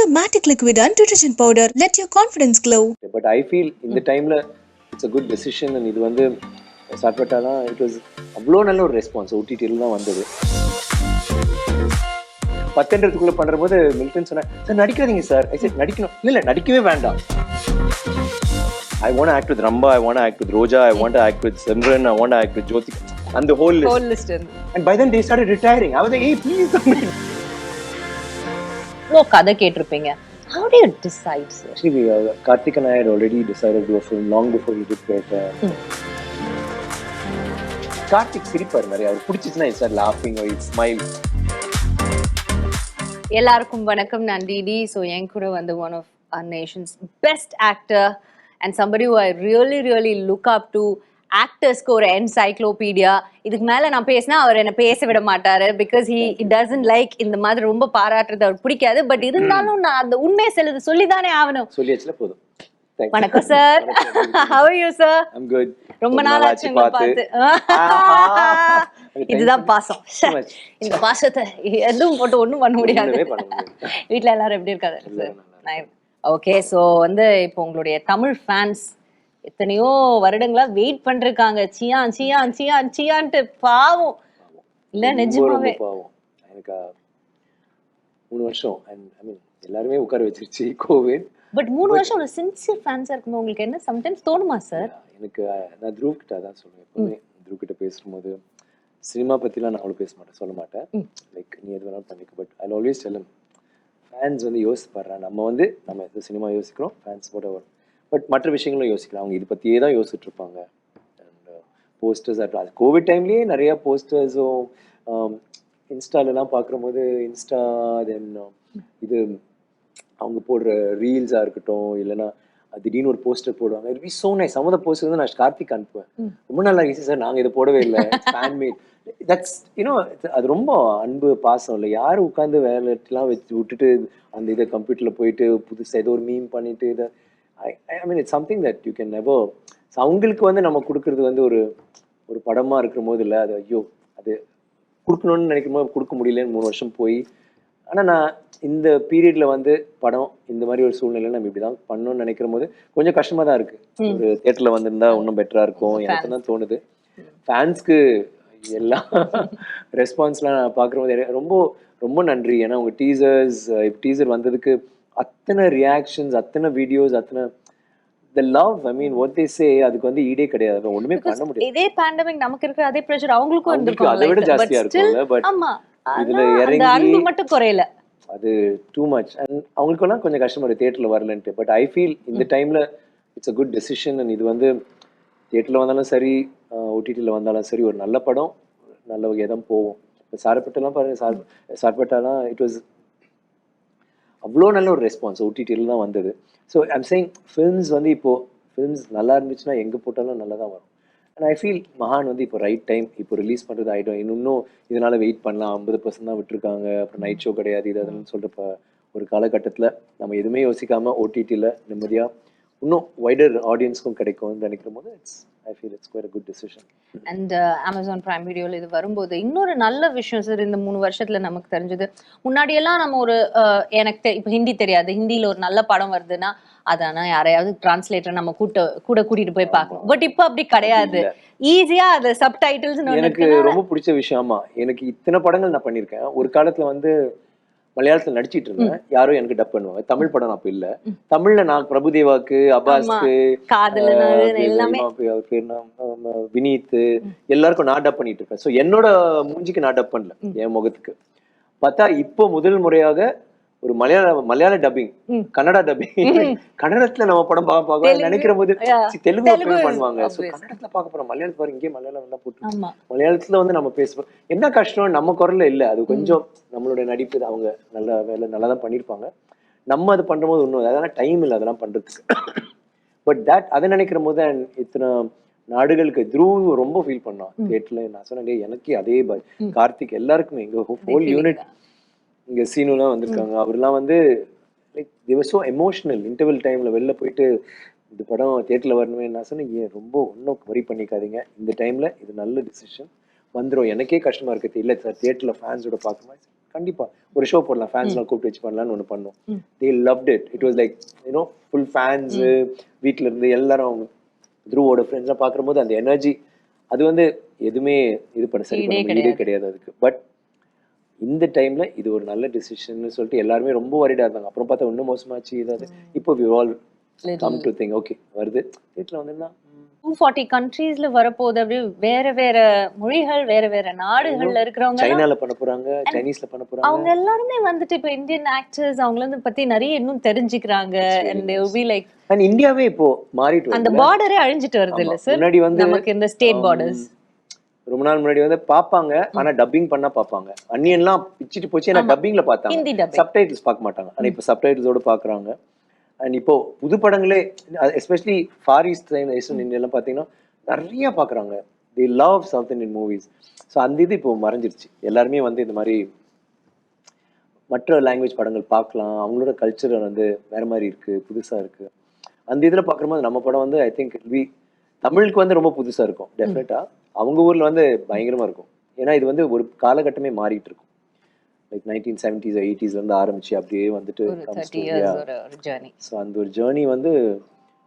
Automatic liquid and detergent powder. Let your confidence glow. But I feel in the time it's a good decision and இது வந்து சாப்பிட்டானா it was அவ்வளோ நல்ல ஒரு response ஓடிடியில் தான் வந்தது. 10க்குள்ள பண்ணும்போது மில்டன் சொன்னா சார் நடிக்காதீங்க சார். I said நடிக்கணும் இல்லை நடிக்கவே வேண்டாம். I want to act with Ramba, I want to act with Roja, I want to act with Simran, I want to act with Jyoti and the whole list. And by then they started retiring. I was like, hey, please come in. No, kada ketirpinga. How do you decide, sir? Actually, Karthik and I had already decided to do a film long before he did Vettai. Karthik siripar nariya avar pudichitna he started laughing or he smiled. Ellarkum vanakkam nandidi. So yenkuda vanda one of our nation's best actor and somebody who I really look up to. Actors க்கு ஒரு encyclopedia. இதுக்கு மேல நான் பேசினா அவர் என்ன பேச விட மாட்டாரு because he doesn't like இந்த மாதிரி ரொம்ப பாராட்டுறது அவர் பிடிக்காது. பட் இருந்தாலும் நான் அந்த உண்மையை சொல்லிதானே ஆகணும். சொல்லியாச்சுல போதும். வணக்கம் sir. How are you sir? I'm good. ரொம்ப நாள் ஆச்சு உங்களை பார்த்து. இதுதான் பாசம். இந்த பாசத்தை எதுவும் போட்டு ஒண்ணும் பண்ண முடியாது. வீட்ல எல்லாரும் எப்படி இருக்காங்க சார்? ஓகே, சோ வந்து இப்போ உங்களுடைய தமிழ் ஃபேன்ஸ் எத்தனையோ வருடங்களா வெயிட் பண்ணிருக்காங்க. சியான்ட்டு பாவம் இல்ல நிஜமாவே பாவம். எனக்கு 3 வருஷம் எல்லாருமே உட்கார வச்சிருச்சு கோவிட். பட் 3 வருஷம் ஒரு சின்சியர் ஃபேன்ஸா இருக்கும்போது உங்களுக்கு என்ன சம்டைம்ஸ் தோணுமா சார்? எனக்கு நான் த்ரூவ் கிட்ட தான் சொல்லுவேன். எப்பவுமே த்ரூவ் கிட்ட பேசும்போது சினிமா பத்திலாம் நான் அவ்வளோ சொல்ல மாட்டேன். லைக் நீ எது வேணாலும் பண்ணிக்க. But I always tell him fans வந்து யோசிப்படுறாங்க. நம்ம எது சினிமா யோசிக்கிறோம், ஃபேன்ஸ் போட வரும். பட் மற்ற விஷயங்களும் யோசிக்கலாம். அவங்க இது பற்றியே தான் யோசிச்சுட்டு இருப்பாங்க. அண்ட் போஸ்டர்ஸ் அது கோவிட் டைம்லேயே நிறையா போஸ்டர்ஸும் இன்ஸ்டாலெலாம் பார்க்கும்போது இன்ஸ்டா தென் இது அவங்க போடுற ரீல்ஸாக இருக்கட்டும், இல்லைன்னா திடீர்னு ஒரு போஸ்டர் போடுவாங்க. It be so nice. Some of the poster வந்து நான் கார்த்திக் அனுப்புவேன். ரொம்ப நல்லா இருந்துச்சு சார், நாங்கள் இதை போடவே இல்லை, ஃபேன்மேட். தட்ஸ் அது ரொம்ப அன்பு பாசம் இல்லை. யாரும் உட்காந்து வேலைலாம் வச்சு விட்டுட்டு அந்த இதை கம்ப்யூட்டரில் போயிட்டு புதுசாக ஏதோ ஒரு மீம் பண்ணிட்டு இதை I mean it's something that you can never. அவங்களுக்கு வந்து நம்ம கொடுக்கறது வந்து ஒரு படமாக இருக்கிற போது இல்லை, அது ஐயோ அது கொடுக்கணும்னு நினைக்கும் போது கொடுக்க முடியலன்னு 3 வருஷம் போய். ஆனால் நான் இந்த பீரியட்ல வந்து படம் இந்த மாதிரி ஒரு சூழ்நிலை நம்ம இப்படி தான் பண்ணணும்னு நினைக்கிற போது கொஞ்சம் கஷ்டமாக தான் இருக்கு. ஒரு தியேட்டரில் வந்திருந்தா இன்னும் பெட்டராக இருக்கும் எனக்கு தான் தோணுது. ஃபேன்ஸ்க்கு எல்லா ரெஸ்பான்ஸ்லாம் நான் பார்க்குற போது ரொம்ப ரொம்ப நன்றி. ஏன்னா உங்கள் டீசர் வந்ததுக்கு அத்தனை ரியாக்ஷன்ஸ், அத்தனை வீடியோஸ், அத்தனை the love, I mean what they say, அதுக்கு வந்து ஈடே கிடையாது. ஒண்ணுமே பண்ண முடியாது. இதே பேண்டமிக் நமக்கு இருக்கிற அதே பிரஷர் அவங்களுக்கும் இருந்திருக்கும். அதை விட ஜாஸ்தியா இருக்கும்ல. பட் இதுல இறங்கி அன்பு மட்டும் குறையல. அது டூ மச். அண்ட் அவங்களுக்கெல்லாம் கொஞ்சம் கஷ்டமா இருக்கு தியேட்டர்ல வரலன்ட்டு. பட் ஐ ஃபீல் இந்த டைம்ல it's a good decision. And இது வந்து தியேட்டர்ல வந்தாலும் சரி, ஓடிடியில் வந்தாலும் சரி, ஒரு நல்ல படம் நல்ல வகையாக தான் போகும். இப்போ சார்பட்டெல்லாம் பாருங்க, சார்பட்டாலாம் இட் வாஸ் அவ்வளோ நல்ல ஒரு ரெஸ்பான்ஸ் ஓடிடியில் தான் வந்தது. ஸோ ஐம் சேயிங் ஃபில்ம்ஸ் வந்து இப்போது ஃபில்ம்ஸ் நல்லா இருந்துச்சுன்னா எங்கே போட்டாலும் நல்லா தான் வரும். அண்ட் ஐ ஃபீல் மகான் வந்து இப்போ ரைட் டைம், இப்போ ரிலீஸ் பண்ணுறது ஆகிடும். இன்னும் இதனால் வெயிட் பண்ணலாம், 50% தான் விட்டுருக்காங்க, அப்புறம் நைட் ஷோ கிடையாது இது அதுன்னு சொல்கிறப்ப ஒரு காலகட்டத்தில் நம்ம எதுவுமே யோசிக்காமல் ஓடிடியில் நிம்மதியாக இன்னும் வைடர் ஆடியன்ஸ்க்கும் கிடைக்கும்னு நினைக்கிற போது I feel it's quite a good decision. And Amazon Prime Videoல இது வரும்போது இன்னொரு நல்ல விஷயம் சார், இந்த 3 வருஷத்துல நமக்கு தெரிஞ்சது. முன்னாடியெல்லாம் நம்ம ஒரு எனக்கு இப்போ ஹிந்தி தெரியாது, ஹிந்தியில் ஒரு நல்ல படம் வருதுன்னா அதானா யாரையாவது டிரான்ஸ்லேட்டர் நம்ம கூட்டிட்டு போய் பார்க்கணும். பட் இப்போ அப்படி கிடையாது, ஈஸியா அது சப்டைட்டில்ஸ். எனக்கு ரொம்ப பிடிச்ச விஷயமா, எனக்கு இத்தனை படங்கள் நான் பண்ணியிருக்கேன். ஒரு காலத்துல வந்து மலையாளத்தில் நடிச்சிட்டு இருந்தேன், யாரும் எனக்கு டப் பண்ணுவாங்க. தமிழ் படம் அப்ப இல்ல. தமிழ்ல நான் பிரபுதேவாக்கு, அப்பாஸ்க்கு, வினீத் எல்லாருக்கும் நான் டப் பண்ணிட்டு இருப்பேன். ஸோ என்னோட மூஞ்சிக்கு நான் டப் பண்ணல, என் முகத்துக்கு. பார்த்தா இப்போ முதல் முறையாக ஒரு மலையாள டப்பிங், கன்னடா டப்பிங், கன்னடத்துல நம்ம படம் பார்க்க நினைக்கிற போது தெலுங்கு பண்ணுவாங்க. கன்னடத்துல பார்க்க போறோம், மலையாளத்துல பாருங்க, இங்கே மலையாளம் எல்லாம் போட்டு மலையாளத்துல வந்து நம்ம பேசுவோம். என்ன கஷ்டம், நம்ம குரல்ல இல்ல, அது கொஞ்சம் நம்மளுடைய நடிப்பு, அவங்க நல்ல வேலை நல்லா தான் பண்ணிருப்பாங்க. நம்ம அது பண்ற போது ஒன்றும் அதெல்லாம் டைம் இல்லை அதெல்லாம் பண்றதுக்கு. பட் அதை நினைக்கிற போது இத்தனை நாடுகளுக்கு த்ரூவ் ரொம்ப ஃபீல் பண்ணோம் தியேட்டர்ல. நான் சொன்னேன் எனக்கு அதே கார்த்திக் எல்லாருக்குமே எங்க ஹோல் யூனிட் இங்கே சீனுலாம் வந்திருக்காங்க. அவர்லாம் வந்து லைக் தேவர் ஸோ எமோஷ்னல். இன்டர்வல் டைமில் வெளில போயிட்டு இந்த படம் தியேட்டரில் வரணுமே. நான் சொன்னேன் ஏன் ரொம்ப ஒன்றும் வரி பண்ணிக்காதீங்க, இந்த டைமில் இது நல்ல டிசிஷன் வந்துடும். எனக்கே கஷ்டமாக இருக்குது இல்லை சார் தியேட்டரில் ஃபேன்ஸோட பார்க்கும்போது கண்டிப்பா ஒரு ஷோ போடலாம், ஃபேன்ஸ்லாம் கூப்பிட்டு வச்சு பண்ணலாம்னு ஒன்று பண்ணோம். They loved it. It was like you know full fans, வீட்டில் இருந்து எல்லாரும் த்ரூவோட ஃப்ரெண்ட்ஸ்லாம் பார்க்கும்போது அந்த எனர்ஜி அது வந்து எதுவுமே இது பண்ண சரி பண்ண ஈடே கிடையாது அதுக்கு. பட் இந்த டைம்ல இது ஒரு நல்ல டிசிஷன் சொல்லிட்டு எல்லாருமே ரொம்ப வரிடா இருந்தாங்க. அப்புறம் பார்த்தா இன்னும் மோசமாச்சு இதாவது. இப்போ we all come to think okay வருது வீட்டில் வந்துன்னா 240 கண்ட்ரீஸ்ல வரப்போகுது. அப்படி வேற வேற மொழிகள், வேற வேற நாடுகள்ல இருக்கிறவங்க சைனால பண்ண போறாங்க, சைனீஸ்ல பண்ண போறாங்க. அவங்க எல்லாருமே வந்துட்டு இப்ப இந்தியன் ஆக்டர்ஸ் அவங்கள வந்து பத்தி நிறைய இன்னும் தெரிஞ்சுக்கிறாங்க. and they will be like and இந்தியாவே இப்போ மாறிட்டு வருது. அந்த பார்டரே அழிஞ்சிட்டு வருது இல்ல சார்? முன்னாடி வந்து நமக்கு இந்த ஸ்டேட் பார்டர்ஸ் ரொம்ப நாள் முன்னாடி வந்து பாப்பாங்க, ஆனா டப்பிங் பண்ணா பாப்பாங்க. அன்னியெல்லாம் பிச்சிட்டு போச்சு, ஏன்னா டப்பிங்ல பார்த்தாங்க, சப்டைட்டில்ஸ் பார்க்க மாட்டாங்க. ஆனா இப்போ சப்டைட்டில்ஸோட பாக்குறாங்க. அண்ட் இப்போ புது படங்களே எஸ்பெஷலி ஃபார் ஈஸ்ட் ஈஸ்டர்ன் இந்தியாலாம் பார்த்தீங்கன்னா நிறைய பார்க்குறாங்க. தி love south Indian movies. So அந்த இது இப்போ மறைஞ்சிருச்சு. எல்லாருமே வந்து இந்த மாதிரி மற்ற லாங்குவேஜ் படங்கள் பார்க்கலாம், அவங்களோட கல்ச்சர் வந்து வேற மாதிரி இருக்கு, புதுசாக இருக்கு. அந்த இதில் பார்க்கும்போது நம்ம படம் வந்து ஐ திங்க் தமிழுக்கு வந்து ரொம்ப புதுசாக இருக்கும் டெஃபினட்டா. அவங்க ஊரில் வந்து பயங்கரமாக இருக்கும். ஏன்னா இது வந்து ஒரு காலகட்டமே மாறிட்டு இருக்கும். லைக் 1970s 80s இருந்து ஆரம்பிச்சு அப்படியே வந்துட்டு ஸோ அந்த ஒரு ஜேர்னி வந்து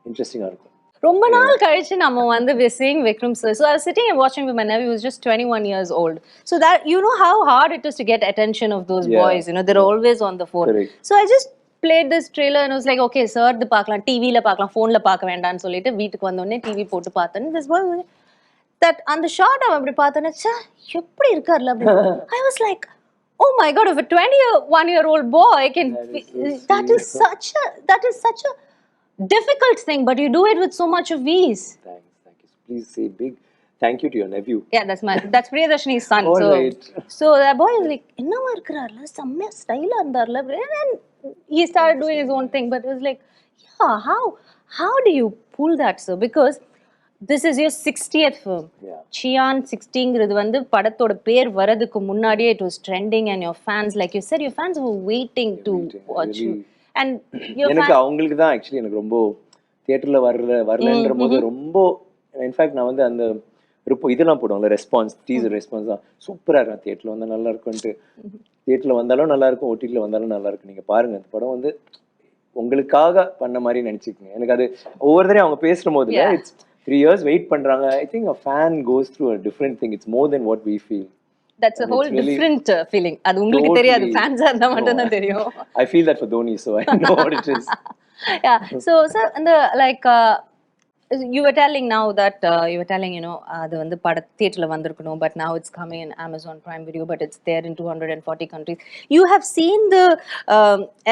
இன்ட்ரெஸ்டிங்கா இருக்கும். ரொம்ப நாள் கழிச்சு நம்ம வந்து we're seeing Vikram sir. So I was sitting and watching with my nephew who was just 21 years old. So that you know how hard it is to get attention of those boys. You know they're always on the phone. Correct. So I just played this trailer and I was like, okay sir, இது பார்க்கலாம், டிவில பார்க்கலாம், ஃபோன்ல பார்க்க வேண்டாம்னு சொல்லிட்டு வீட்டுக்கு வந்த உடனே டிவி போட்டு பார்த்தேன். This boy that அந்த ஷாட் அவன் அப்படி பார்த்தேன்னு எப்படி இருக்கார்ல அப்படி. I was like, oh my god, if a 21-year-old boy can that is such a difficult thing, but you do it with so much of ease. Thank you. Please say big thank you to your nephew. Yeah, that's Priyadashini's son. All right. So that boy is like, என்னவா இருக்கறார்ல, செம்ம ஸ்டைலா இருந்தார்ல, and he started doing his own thing. But it was like, yeah, how do you pull that, sir? Because this is your 60th film. Yeah. Chiyaan 60ங்கிறது வந்து படத்தோட பேர் வரதுக்கு முன்னாடியே it was trending, and your fans, like you said, your fans were waiting to watch you. And எனக்கு அவங்களுக்கு தான் actually எனக்கு ரொம்ப தியேட்டர்ல வரலன்ற போது ரொம்ப இன்ஃபேக்ட் நான் வந்து அந்த இதெல்லாம் போடுவாங்கல்ல ரெஸ்பான்ஸ், டீசர் ரெஸ்பான்ஸ் தான் சூப்பரா இருக்கும். தியேட்டர்ல வந்தா நல்லா இருக்கும்ட்டு, தியேட்டர்ல வந்தாலும் நல்லா இருக்கும், ஓடிடில வந்தாலும் நல்லா இருக்கும். நீங்க பாருங்க அந்த படம் வந்து உங்களுக்காக பண்ண மாதிரி நினைச்சுக்கோங்க. எனக்கு அது ஒவ்வொரு தடவையும் அவங்க பேசுற போது இட்ஸ் 3 years வெயிட் பண்றாங்க. I think a fan goes through a different thing. It's more than what we feel. That's a whole different feeling. அது உங்களுக்கு தெரியாது, ஃபேன்ஸா இருந்தா மட்டும் தான் தெரியும். I feel that for Dhoni, so I know what it is. Yeah. So sir, and like you were telling now that you were telling, you know, அது வந்து பட தியேட்டர்ல வந்திருக்கணும், but now it's coming in Amazon Prime Video, but it's there in 240 countries. You have seen the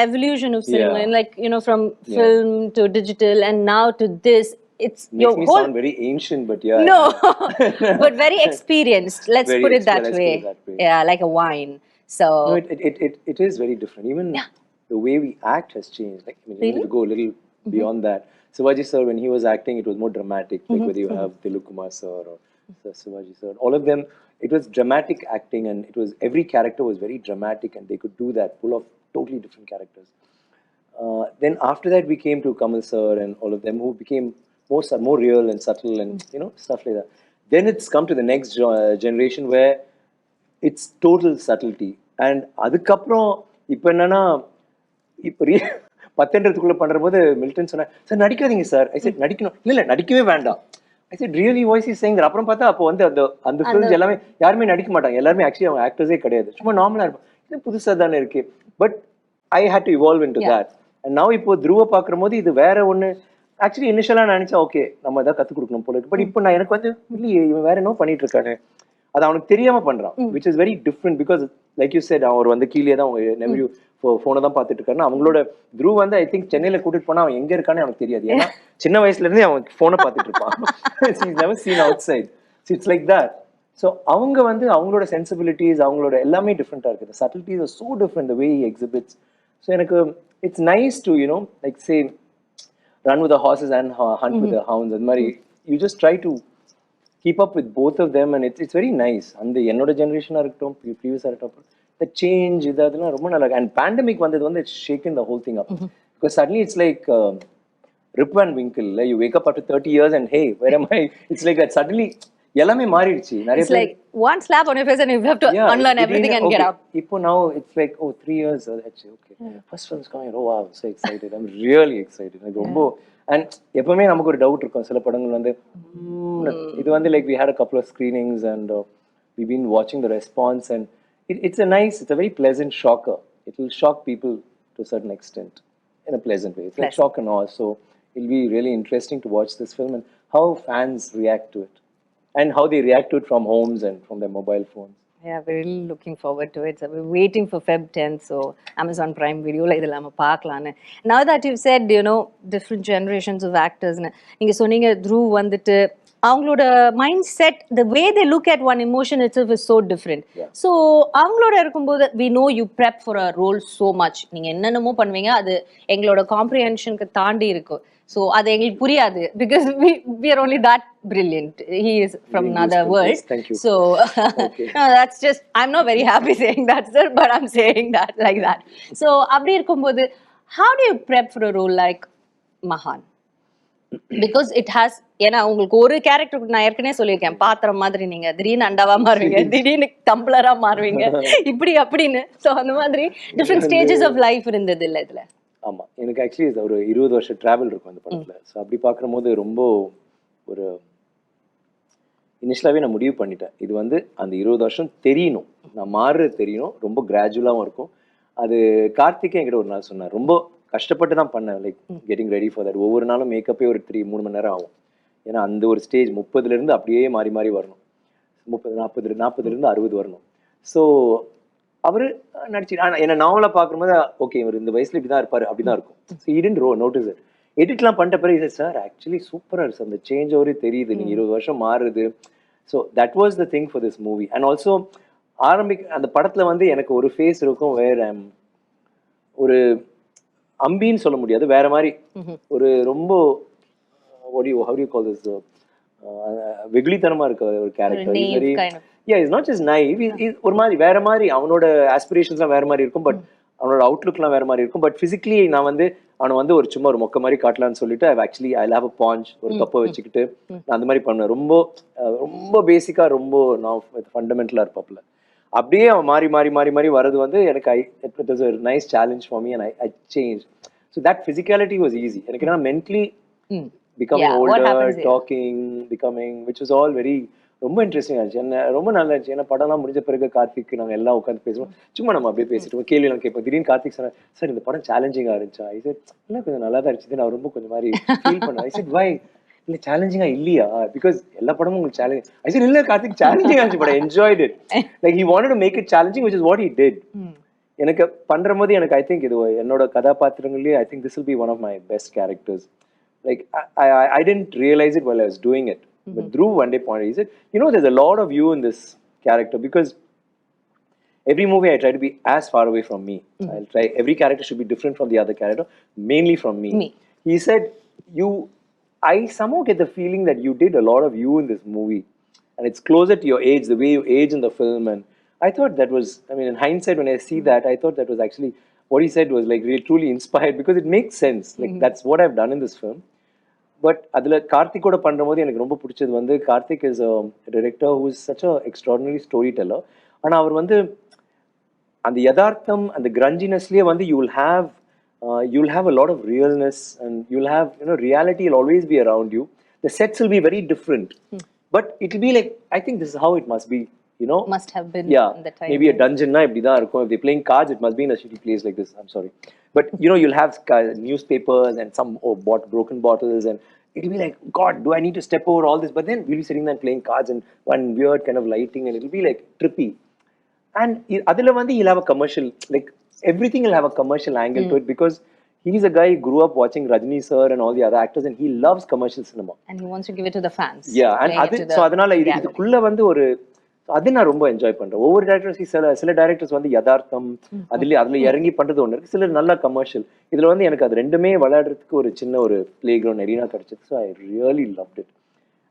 evolution of cinema, like you know, from film to digital and now to this. It's makes your me whole sound very ancient, but yeah. No, but very experienced. Let's put it that way. Yeah, like a wine. So no, it is very different. Even the way we act has changed. Like I mean, really? To go a little beyond that. Shivaji sir, when he was acting, it was more dramatic. Like whether you have Lalit Kumar sir or Shivaji sir, all of them, it was dramatic acting, and it was every character was very dramatic, and they could do that, full of totally different characters. Then after that, we came to Kamal sir and all of them, who became more real and subtle and you know stuff like that. Then it's come to the next generation where it's total subtlety. And அதுக்கப்புறம் இப்போ என்னன்னா இப்போ 10க்குள்ள பண்றபோது Milton சொன்னா sir நடிக்காதீங்க sir. ஐ set நடிக்கணும், இல்ல நடிக்கவே வேண்டாம். ஐ set really voice is saying. அப்புறம் பார்த்தா அப்போ வந்து அந்த ஃபிலிம்ஸ் எல்லாமே யாருமே நடிக்க மாட்டாங்க, எல்லாருமே ஆக்சுவலி அவங்க ஆக்டர்ஸே கிடையாது, சும்மா நார்மலா இருப்பாங்க. இது புதுசா தானே இருக்கு. But I hate to evolve into that. And now இப்போ த்ருவ பார்க்குற போது இது வேற ஒன்று. ஆக்சுவலி இனிஷியலா நினைச்சா ஓகே நம்ம ஏதாவது கற்றுக் கொடுக்கணும் போல இருக்கு. பட் இப்போ நான் எனக்கு வந்து இல்லையே இவன் வேற என்ன பண்ணிட்டு இருக்காரு, அது அவனுக்கு தெரியாம பண்றான். Which is very different. Because like you said அவர் வந்து கீழே தான் அவங்க நெவ்யூ போனை தான் பார்த்துட்டு இருக்காருன்னா, அவங்களோட த்ரூ வந்து ஐ திங்க் சென்னையில கூட்டிட்டு போனா அவன் எங்க இருக்கான்னு அவனுக்கு தெரியாது. ஏன்னா சின்ன வயசுல இருந்தே அவன் போனை பார்த்துட்டு இருப்பான். Outside. It's like that. So அவங்க வந்து அவங்களோட சென்சிபிலிட்டிஸ் அவங்களோட எல்லாமே டிஃப்ரெண்டா இருக்குது. Subtleties are so different, the way he exhibits. So எனக்கு it's nice to you know like say run with the horses and hunt with the hounds. And Mari, you just try to keep up with both of them, and it's very nice. And the younger generation are previous are top. The change idadna romba nalla. And pandemic vandadhu it's shaken the whole thing up. Because suddenly it's like Rip Van Winkle. Like you wake up after 30 years and hey, where am I? It's like that. Suddenly எல்லாமே மாறிடுச்சு நிறைய It's like one slap on your face and you have to unlearn everything and get up. இப்போ now it's like 3 years actually okay first film's coming oh wow so excited I'm really excited எனக்கு ரொம்ப and எப்பவுமே நமக்கு ஒரு doubt இருக்கும் சில படங்கள் வந்து இது வந்து like we had a couple of screenings and we've been watching the response and it's a very pleasant shocker. It will shock people to a certain extent in a pleasant way. It's like shock and awe. So it'll be really interesting to watch this film and how fans react to it and how they react to it from homes and from their mobile phones. Yeah, we're really looking forward to it. So we're waiting for Feb 10th, so Amazon Prime Video la idella nama paakalaanu. Now that you've said, different generations of actors, நீங்க சொன்னீங்க Dhruv வந்துட்டு அவங்களோட mind set the way they look at one emotion itself is so different. So அவங்களோட இருக்கும்போது we know you prep for a role so much. நீங்க என்னென்னமோ பண்ணுவீங்க அது எங்களோட காம்ப்ரிஹென்ஷனுக்கு தாண்டி இருக்கும். So அது எங்களுக்கு புரியாது because we are only that brilliant. He is from another world. Yes, thank you. So no, that's just I'm not very happy saying that, sir, but I'm saying that like that. So அப்படி இருக்கும்போது how do you prep for a role like Mahaan? Because it has ஏன்னா உங்களுக்கு ஒரு character நான் ஏற்கனவே சொல்லியிருக்கேன் பாத்திரம் மாதிரி நீங்க திடீர்னு அண்டாவா மாறுவீங்க திடீர்னு டம்ளரா மாறுவீங்க இப்படி அப்படின்னு ஸோ அந்த மாதிரி டிஃப்ரெண்ட் ஸ்டேஜஸ் ஆஃப் லைஃப் இருந்தது இல்லை இதுல. ஆமா எனக்கு ஆக்சுவலி ஒரு 20 வருஷம் டிராவல் இருக்கும் அந்த படத்துல. ஸோ அப்படி பார்க்கும்போது ரொம்ப ஒரு இனிஷியலாகவே நான் முடிவு பண்ணிட்டேன் இது வந்து அந்த 20 வருஷம் தெரியணும் நான் மாறுறது தெரியணும் ரொம்ப கிராஜுவலாகவும் இருக்கும். அது கார்த்திகே என்கிட்ட ஒரு நாள் சொன்னார் ரொம்ப கஷ்டப்பட்டு தான் பண்ணேன் like getting ready for that. ஒவ்வொரு நாளும் மேக்கப்பே ஒரு 3 மணி நேரம் ஆகும். ஏன்னா அந்த ஒரு ஸ்டேஜ் 30லேருந்து அப்படியே மாறி மாறி வரணும் 40லேருந்து 60 வரணும். ஸோ அவர் நடிச்சு என்ன நாவலாக பார்க்கும்போது ஓகே இவர் இந்த வயசுல இப்படி தான் இருப்பார் அப்படி தான் இருக்கும். ஸோ இடன் நோட்டீஸ் இட் எடிட்லாம் பண்ணிட்ட பிறகு இது சார் ஆக்சுவலி சூப்பராக இருக்கு சார் அந்த சேஞ்ச் ஓவரே தெரியுது நீங்கள் 20 வருஷம் மாறுது. So that was the thing for this movie. And also அந்த படத்தில் வந்து எனக்கு ஒரு ஃபேஸ் இருக்கும் வேற ஒரு அம்பின்னு சொல்ல முடியாது வேற மாதிரி ஒரு ரொம்ப how do you call this வெகுளித்தனமா இருக்க ஒரு character. Is not just naive ஒரு மாதிரி வேற மாதிரி அவனோட ஆஸ்பிரேஷன்ஸ்லாம் வேற மாதிரி இருக்கும் பட் அவனோட அவுட்லுக்லாம் வேற மாதிரி இருக்கும். பட் ஃபிசிக்கலி நான் வந்து அவனை வந்து ஒரு சும்மா ஒரு மொக்க மாதிரி காட்டலான்னு சொல்லிட்டு actually I have a Panch ஒரு கப்பை வச்சுக்கிட்டு நான் அந்த மாதிரி பண்ணுவேன். ரொம்ப ரொம்ப பேசிக்கா ரொம்ப நான் ஃபண்டமெண்டலா இருப்பாப்புல. அப்படியே அவன் மாறி மாறி மாறி மாறி வர்றது வந்து எனக்கு it was a nice challenge for me and I changed. So that physicality was easy. எனக்கு என்ன mentally becoming older, talking, becoming, which was all very ரொம்ப இன்ட்ரெஸ்டிங் ஆச்சு. என்ன ரொம்ப நல்லா இருந்துச்சு. ஏன்னா படம்லாம் முடிஞ்ச பிறகு கார்த்திக் நாங்கள் எல்லாம் உட்காந்து பேசுவோம் சும்மா நம்ம அப்படியே பேசிட்டு கேள்வியெல்லாம் கேட்போம். திடீர்னு கார்த்திக் சொன்னார் சார் இந்த படம் சேலஞ்சிங்காக இருந்துச்சா இது இல்லை கொஞ்சம் நல்லா தான் இருந்துச்சு. நான் ரொம்ப கொஞ்சம் மாதிரி ஃபீல் பண்ணேன். ஐ செட் வை இல்லை சேலஞ்சிங்காக இல்லையா பிகாஸ் எல்லா படமும் உங்களுக்கு சேலஞ்ச் ஐ செட் இல்லை கார்த்திக் சேலஞ்சிங்காக இருந்துச்சு but enjoyed it like he wanted to make it challenging which is what he did. எனக்கு பண்ற போது எனக்கு ஐ திங்க் இது என்னோட கதாபாத்திரங்களே I think this will be one of my best characters. Like I didn't realize it while I was doing it. But Dhruv one day pointed, he said, there's a lot of you in this character because every movie I try to be as far away from me. I'll try, every character should be different from the other character, mainly from me. He said, I somehow get the feeling that you did a lot of you in this movie. And it's closer to your age, the way you age in the film. And I thought that was, in hindsight, when I see that, I thought that was actually, what he said was like really truly inspired because it makes sense. Like that's what I've done in this film. But அதில் கார்த்திகோட பண்ணும்போது எனக்கு ரொம்ப பிடிச்சது வந்து Karthik is a director who is such a extraordinary story teller. ஆனால் அவர் வந்து அந்த யதார்த்தம் அந்த கிரஞ்சினஸ்லேயே வந்து you will have a lot of realness and you will have reality will always be around you. The sets will be very different but it will be like I think this is how it must be. Must have been in the time. Maybe a dungeon na ibdi da irukum. If they're playing cards, it must be in a shitty place like this. I'm sorry, but you'll have newspapers and some broken bottles, and it'll be like, God, do I need to step over all this? But then we'll be sitting there and playing cards and one weird kind of lighting, and it'll be like trippy. And adila vandi he'll have a commercial, like everything will have a commercial angle to it because he's a guy who grew up watching Rajni sir and all the other actors, and he loves commercial cinema. And he wants to give it to the fans. Yeah, and so adanal idukulla vandu oru அது நான் ரொம்ப enjoy பண்றேன். ஒவ்வொரு directors சில directors வந்து யதார்த்தம் அதுல இறங்கி பண்றது ஒன்று இருக்கு, சிலர் நல்லா கமர்ஷியல். இதுல வந்து எனக்கு அது ரெண்டுமே விளையாடுறதுக்கு ஒரு சின்ன ஒரு பிளே கிரவுண்ட் எரினா கிடைச்சது. So I really loved it.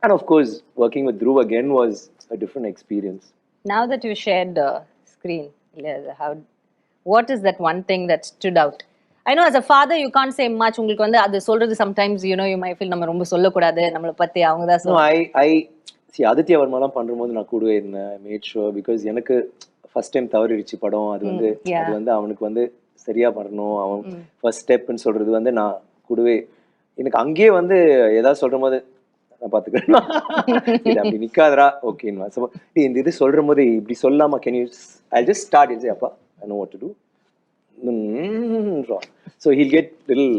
And half course working with Dhruv again was a different experience. Now that you shared the screen, what is that one thing that stood out? I know as a father you can't say much. உங்களுக்கு வந்து அது சொல்றது sometimes you might feel நம்ம ரொம்ப சொல்லக்கூடாது நம்மளை பத்தி அவங்க தான். No, see ஆதித்யா வர்மாலாம் பண்ணும்போது நான் கூடவே இருந்தேன். மேட் ஷுவர் பிகாஸ் எனக்கு ஃபர்ஸ்ட் டைம் தவறிடுச்சு படம். அது வந்து அது வந்து அவனுக்கு வந்து சரியா பண்ணணும், அவன் ஃபர்ஸ்ட் ஸ்டெப்னு சொல்றது வந்து நான் கூடவே எனக்கு அங்கேயே வந்து ஏதாவது சொல்ற போது நான் பாத்துக்கிறேன் அப்படி நிக்காதரா ஓகேன்னு. ஸோ இந்த இது சொல்ற போது இப்படி சொல்லாமா can you I just start இது அப்பா I know what to do. So he'll get little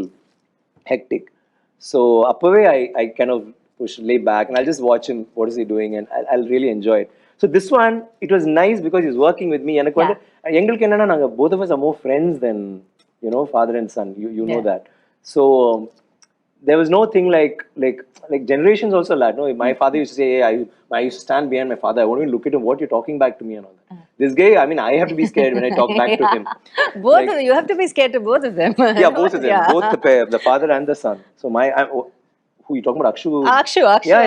hectic. So அப்பவே I kind of lay back and I'll just watch him, what is he doing, and I'll really enjoy it. So this one, it was nice because he's working with me. எனக்கு வந்து எங்களுக்கு என்னன்னா நாங்க both of us are more friends than father and son. You know that. So there was no thing like generations also like no. My father used to say, hey, I used to stand behind my father. I won't even look at him. What you're talking back to me and all that. This guy, I mean, I have to be scared when I talk back to him. Both of them, you have to be scared to both of them. Yeah, both of them, both the pair, the father and the son. So who you talking about? Akshu. Yeah,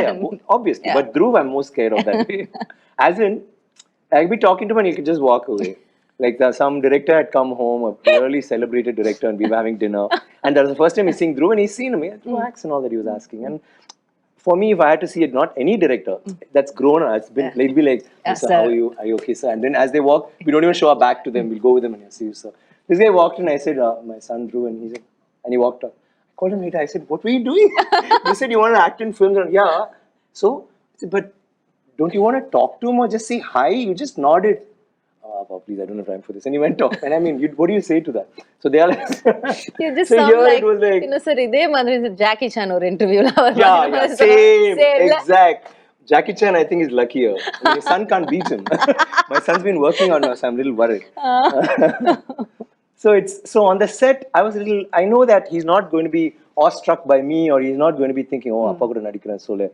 obviously. Yeah. But Dhruv, I'm most scared of that. As in, I'll be talking to him and he could just walk away. Like some director had come home, a really celebrated director, and we were having dinner. And that was the first time he's seeing Dhruv, and he's seen him. Dhruv acts and all that he was asking. And for me, if I had to see it, not any director that's grown, it's been it'll be like, sir, how are you? Are you okay, sir? And then as they walk, we don't even show our back to them. We'll go with them and see you, sir. This guy walked in. I said, my son Dhruv, and he said, and he walked up. I called him later. I said, what were you doing? He said, you want to act in films? Yeah. So, but don't you want to talk to him or just say hi? You just nodded. Oh, please, I don't have time for this. And he went off. And I mean, what do you say to that? So they are like, you just so sound like, like, sir, இதே மாதிரி Jackie Chan or interview. Yeah, same, exact. Jackie Chan, I think, is luckier. My son can't beat him. My son's been working on us. I'm a little worried. So on the set, I know that he's not going to be awestruck by me, or he's not going to be thinking, oh, appa kuda nadikran sole.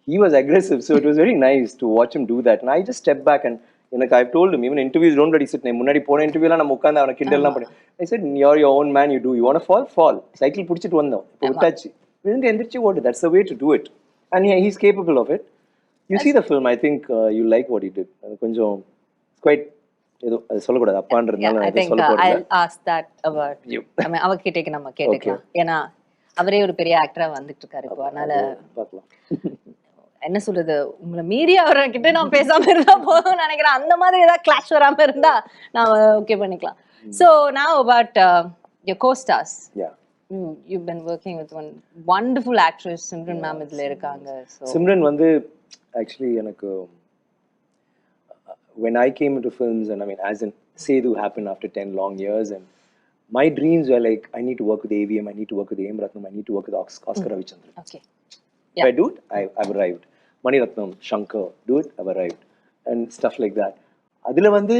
He was aggressive, so it was very nice to watch him do that. And I just stepped back and I've told him, even interviews don't bloody sit. முன்னாடி போன இன்டர்வியூல நான் உட்கார்ந்து அவன கிண்டல்லாம் பண்ணேன். I said, you're your own man, you do. You want to fall. Cycle புடிச்சிட்டு வந்தோம். இப்போ விட்டாச்சு. விழுந்து எந்திரிச்சு ஓடு. That's the way to do it. And he's capable of it. You see the film, I think you like what he did. கொஞ்சம் quite ஏதோ சொல்லக்கூடாது அப்பான்றதுனால நான் சொல்ல போறேன். I'll ask that about you. I mean அவ கிட்டே நம்ம கேட்கலாம். ஏனா அவரே ஒரு பெரிய ஆக்டரா வந்துட்டு இருக்காரு இப்போ. அதனால பார்க்கலாம். என்ன சொல்றது, உங்களை மீறி அவர்கிட்ட நான் பேசாம இருந்தா போதும் நினைக்கிறேன். அந்த மாதிரி ஏதாவது கிளாஷ் வராம இருந்தா நான் ஓகே பண்ணிக்கலாம். So now about your co-stars. Yeah. You've been working with one wonderful actress, Simran ma'am இதுல இருக்காங்க. So Simran வந்து actually எனக்கு when I came into films, and I mean as in Sedu happened after 10 long years, and my dreams were like, I need to work with AVM, I need to work with AM Ratnam, I need to work with Oscar Ravichandran. Okay. If I do it, I've arrived. Mani Ratnam, Shankar, do it, I've arrived. And stuff like that. Adila வந்து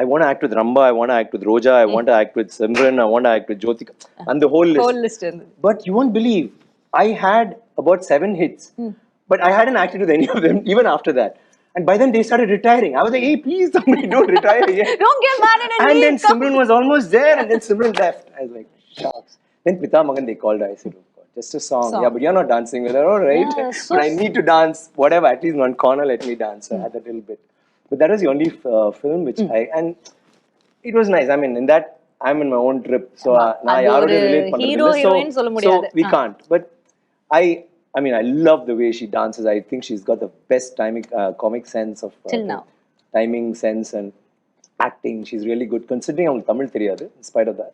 I want to act with Ramba, I want to act with Roja, I want to act with Simran, I want to act with Jyotika, and the whole list. But you won't believe, I had about 7 hits, but I hadn't acted with any of them even after that. And by then they started retiring. I was like, hey, please, somebody don't retire yet. Don't get mad at And then Simran was almost there, and then Simran left. I was like, shucks. Then Pita Magan they called her. I said, oh God, just a song. Yeah, but you're not dancing with her, all right? Yeah, so but I need to dance, whatever, at least one corner let me dance. So I had that little bit. But that was the only film which and it was nice. I mean, in that, I'm in my own trip. So na yaroda relate heroine solla mudiyadhu. So we can't. But I mean, I love the way she dances. I think she's got the best timing, comic sense of till now. Timing sense and acting. She's really good, considering I'm Tamil theriyadu, in spite of that.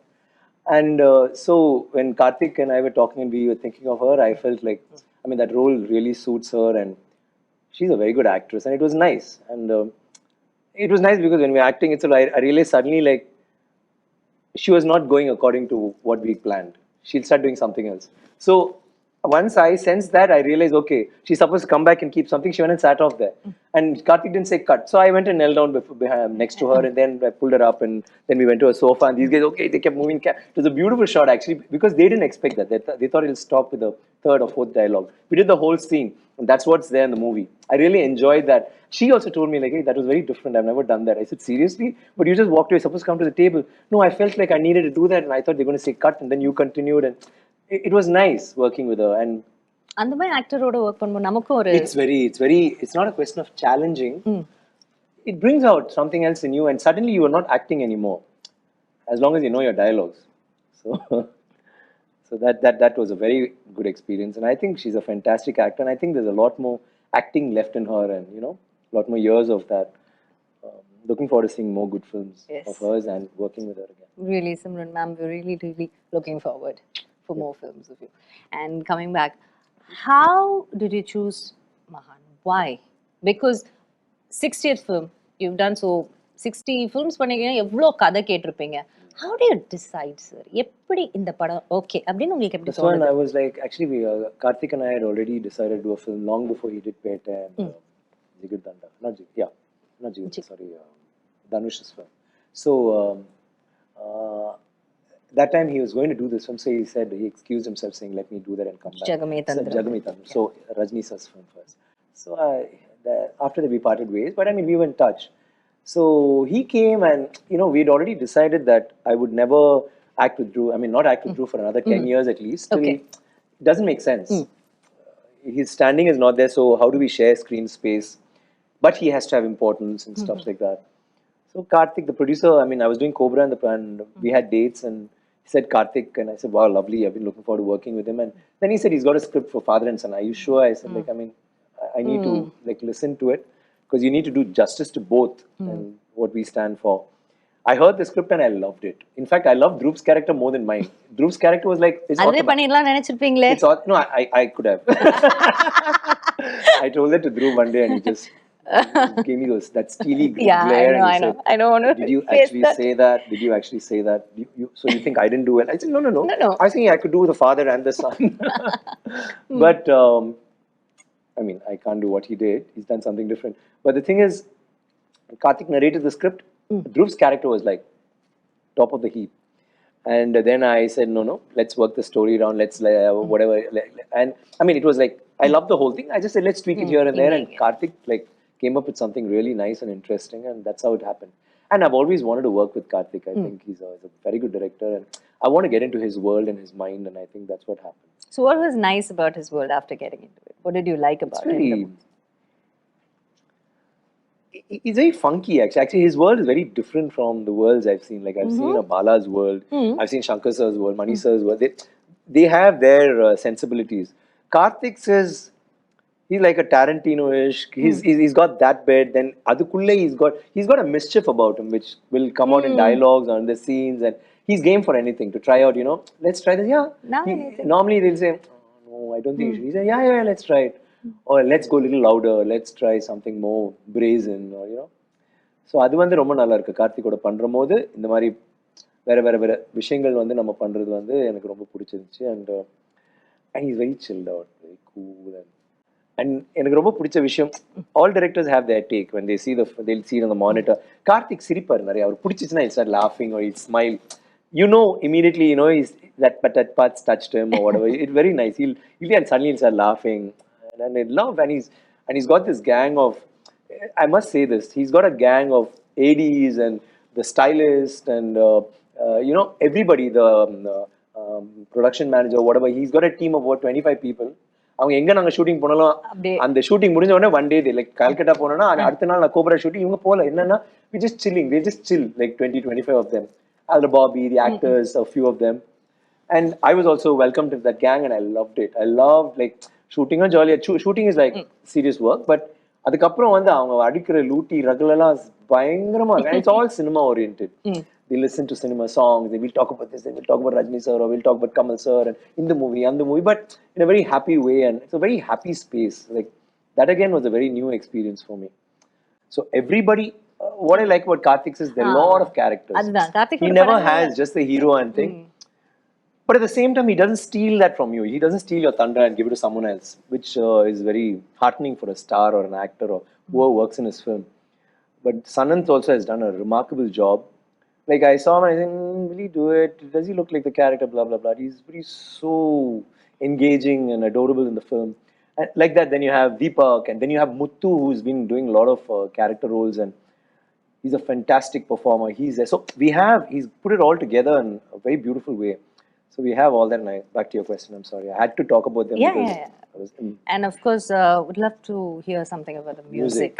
And so when Karthik and I were talking and we were thinking of her, I felt like, I mean, that role really suits her, and she's a very good actress, and it was nice. And it was nice because when we were acting itself, I realized suddenly like she was not going according to what we planned. She'll start doing something else. So once I sensed that, I realized, okay, she's supposed to come back and keep something. She went and sat off there. And Karthik didn't say cut. So I went and knelt down next to her, and then I pulled her up, and then we went to a sofa, and these guys, okay, they kept moving. It was a beautiful shot, actually, because they didn't expect that. They thought it'll stop with the third or fourth dialogue. We did the whole scene, and that's what's there in the movie. I really enjoyed that. She also told me, like, hey, that was very different. I've never done that. I said, seriously? But you just walked away, supposed to come to the table. No, I felt like I needed to do that, and I thought they were going to say cut, and then you continued, and it was nice working with her. And அந்த மாதிரி ஆக்டரோட work பண்ணும்போது நமக்கு ஒரு it's not a question of challenging. It brings out something else in you, and suddenly you are not acting anymore, as long as you know your dialogues. So that was a very good experience, and I think she's a fantastic actor, and I think there's a lot more acting left in her, and a lot more years of that. Looking forward to seeing more good films Yes. of hers and working with her again. Really, Simran ma'am, we're really, really looking forward for more films of you. And coming back, how did you choose Mahaan? Why? Because 60th film, you've done so 60 films பண்ணிருக்கீங்க, எவ்வளோ கதை கேட்டிருப்பீங்க. How do you decide, sir? எப்படி இந்த படம் okay அப்படின்னு உங்களுக்கு எப்படி This one, தோணுது? I was like, actually, Karthik and I had already decided to do a film long before he did Vettai and Jigar Danda. Not Jigar, sorry, Dhanush's film. So, that time he was going to do this film, so he said, he excused himself saying, let me do that and come back. Jagame Tandram. Jagame Tandram. So, Rajni sir's film first. So, after that we parted ways, but I mean, we were in touch. So, he came and, we'd already decided that I would never act with Dhruv. I mean, not act with Dhruv for another 10 years at least. Okay. It doesn't make sense. His standing is not there, so how do we share screen space? But he has to have importance and stuff like that. So Karthik, the producer, I mean, I was doing Cobra and we had dates, and he said Karthik, and I said, wow, lovely, I've been looking forward to working with him. And then he said he's got a script for Father and Son. Are you sure? I said, like, I mean, I need to like listen to it, because you need to do justice to both and what we stand for. I heard the script and I loved it. In fact, I loved Dhruv's character more than mine. Dhruv's character was like, it's அதே பண்ணிடலாம் நினைச்சிருப்பீங்களே. it's all, no, I could have. I told that to Dhruv one day, and he just gave me that steely glare. And he said, I don't want to did you face actually that. say that? Did you actually say that? So you think I didn't do it? I said, no. No. I was thinking I could do the father and the son. But, I mean, I can't do what he did. He's done something different. But the thing is, Karthik narrated the script. Dhruv's character was like top of the heap. And then I said, no, let's work the story around. Let's whatever. And I mean, it was like, I love the whole thing. I just said, let's tweak it here and there. And Karthik like came up with something really nice and interesting. And that's how it happened. And I've always wanted to work with Karthik. I think he's a very good director. And I want to get into his world and his mind. And I think that's what happened. So what was nice about his world after getting into it? What did you like about it? It's very funky, actually. Actually, his world is very different from the worlds I've seen. Like, I've seen a Bala's world, I've seen Shankar Sir's world, Mani Sir's world. They have their sensibilities. Karthik's is, he's like a Tarantino-ish. He's got that bit. Then Aadukalam, he's got a mischief about him, which will come out in dialogues or in the scenes. And he's game for anything to try out, let's try this. Yeah. Normally they'll say, oh, no, I don't think you should. He said, yeah, let's try it. Or let's go a little louder, let's try something more brazen, or so அது வந்து ரொம்ப நல்லா இருக்கு. கார்த்திகோட பண்றபோது இந்த மாதிரி வேற விஷயங்கள் வந்து நம்ம பண்றது வந்து எனக்கு ரொம்ப பிடிச்சிருந்துச்சு. and he's very chilled out, very cool, and எனக்கு ரொம்ப பிடிச்ச விஷயம், all directors have their take when they'll see it on the monitor. Karthik சிரிப்பார் நிறைய. அவர் பிடிச்சிச்சுனா he'll start laughing or he'll smile. Immediately he's that parts touched him or whatever. It's very nice. He'll suddenly start laughing. And I love, and he's got this gang of, I must say this, he's got a gang of ADs and the stylist and everybody, the production manager, whatever. He's got a team of about 25 people. அவங்க எங்க நாங்க shooting போனாலும் அந்த shooting முடிஞ்ச உடனே one day like Calcutta போனோம்னா அடுத்த நாள் நான் கோபரா ஷூட்டிங் இவங்க போல என்னன்னா we just chilling, they just chill, like 20-25 of them. Al Bobby, the actors, a few of them. And I was also welcomed into that gang and I loved it. I loved like shooting on jolly. Shooting is like serious work, but அதுக்கப்புறம் வந்து அவங்க அடிக்கிற லூட்டி ரகுலெல்லாம் பயங்கரமா இருக்கு. It's all cinema oriented. They listen to cinema songs, they will talk about this, they will talk about Rajni sir, or we'll talk about Kamal sir and in the movie, but in a very happy way, and it's a very happy space. Like that again was a very new experience for me. So everybody, what I like about Karthik is there are a lot of characters. He never has just the hero and thing. But at the same time, he doesn't steal that from you. He doesn't steal your thunder and give it to someone else, which is very heartening for a star or an actor or whoever works in his film. But Sananth also has done a remarkable job. Like I saw him and I said, will he do it? Does he look like the character? Blah, blah, blah. He's so engaging and adorable in the film. And like that, then you have Deepak, and then you have Muthu, who's been doing a lot of character roles, and he's a fantastic performer. He's there. So he's put it all together in a very beautiful way. So we have all that. Back to your question, I'm sorry. I had to talk about them. And of course, would love to hear something about the music.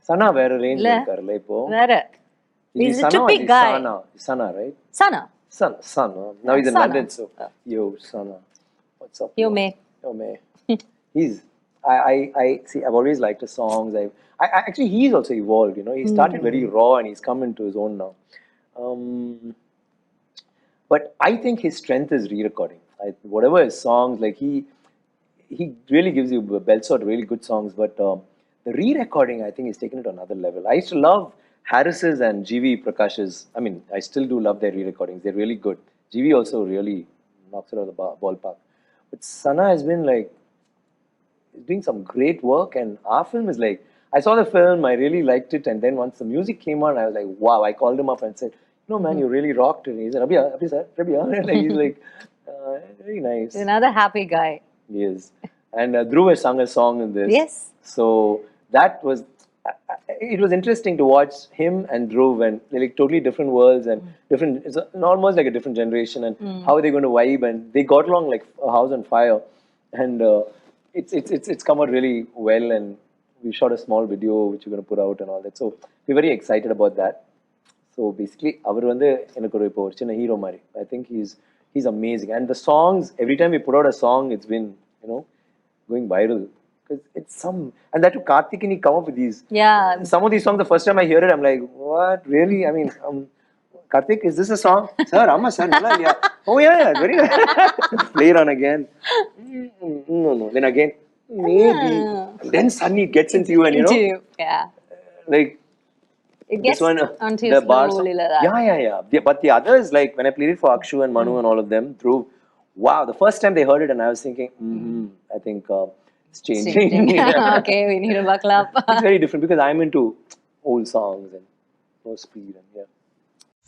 Sana vera range irukkarla ipo. Vera. He's a stupid guy. Sana, right? Sana. Now he's in London, so yo, Sana. What's up? Yo, me. Yo, me. I see. I've always liked his songs. Actually, he's also evolved. He started very raw and he's come into his own now. But I think his strength is re-recording. Whatever his songs, like he really gives you belts out really good songs. But the re-recording, I think, is taken it to another level. I used to love Harris's and GV Prakash's. I mean, I still do love their re-recordings. They're really good. GV also really knocks it out of the ballpark. But Sana has been like doing some great work, and our film is like, I saw the film, I really liked it, and then once the music came on, I was like, wow. I called him up and said, no man, you really rocked it. He said, Abhi sir, like, he's like, very nice. He's another happy guy. He is. And Dhruv has sung a song in this. Yes. So that was, it was interesting to watch him and Dhruv, and they're like totally different worlds and different, it's almost like a different generation, and how they're going to vibe, and they got along like a house on fire. And it's come out really well, and we shot a small video which we're going to put out and all that. So we're very excited about that. So basically, அவர் வந்து எனக்கு ஒரு இப்போ ஒரு சின்ன hero மாதிரி. I think he's amazing. And the songs, every time we put out a song, it's been, going viral. Because it's and that too, Karthik and he come up with these. Yeah. Some of these songs, the first time I hear it, I'm like, what? Really? I mean, Karthik, is this a song? Sir, Amma, sir, nalla illiya? Oh yeah, very nice. Play it on again. No. Then again, maybe. And then suddenly it gets into you, and Yeah. like, It gets this one, onto the you bars. slowly like that. Yeah. But the others, like when I played it for Akshu and Manu and all of them, Dhruv, wow, the first time they heard it, and I was thinking, I think it's changing. Okay, we need to buckle up. It's very different because I'm into old songs and more speed and yeah.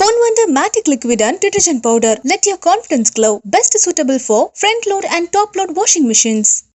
Ponvanda Matic Liquid and Detergent Powder. Let your confidence glow. Best suitable for front load and top load washing machines.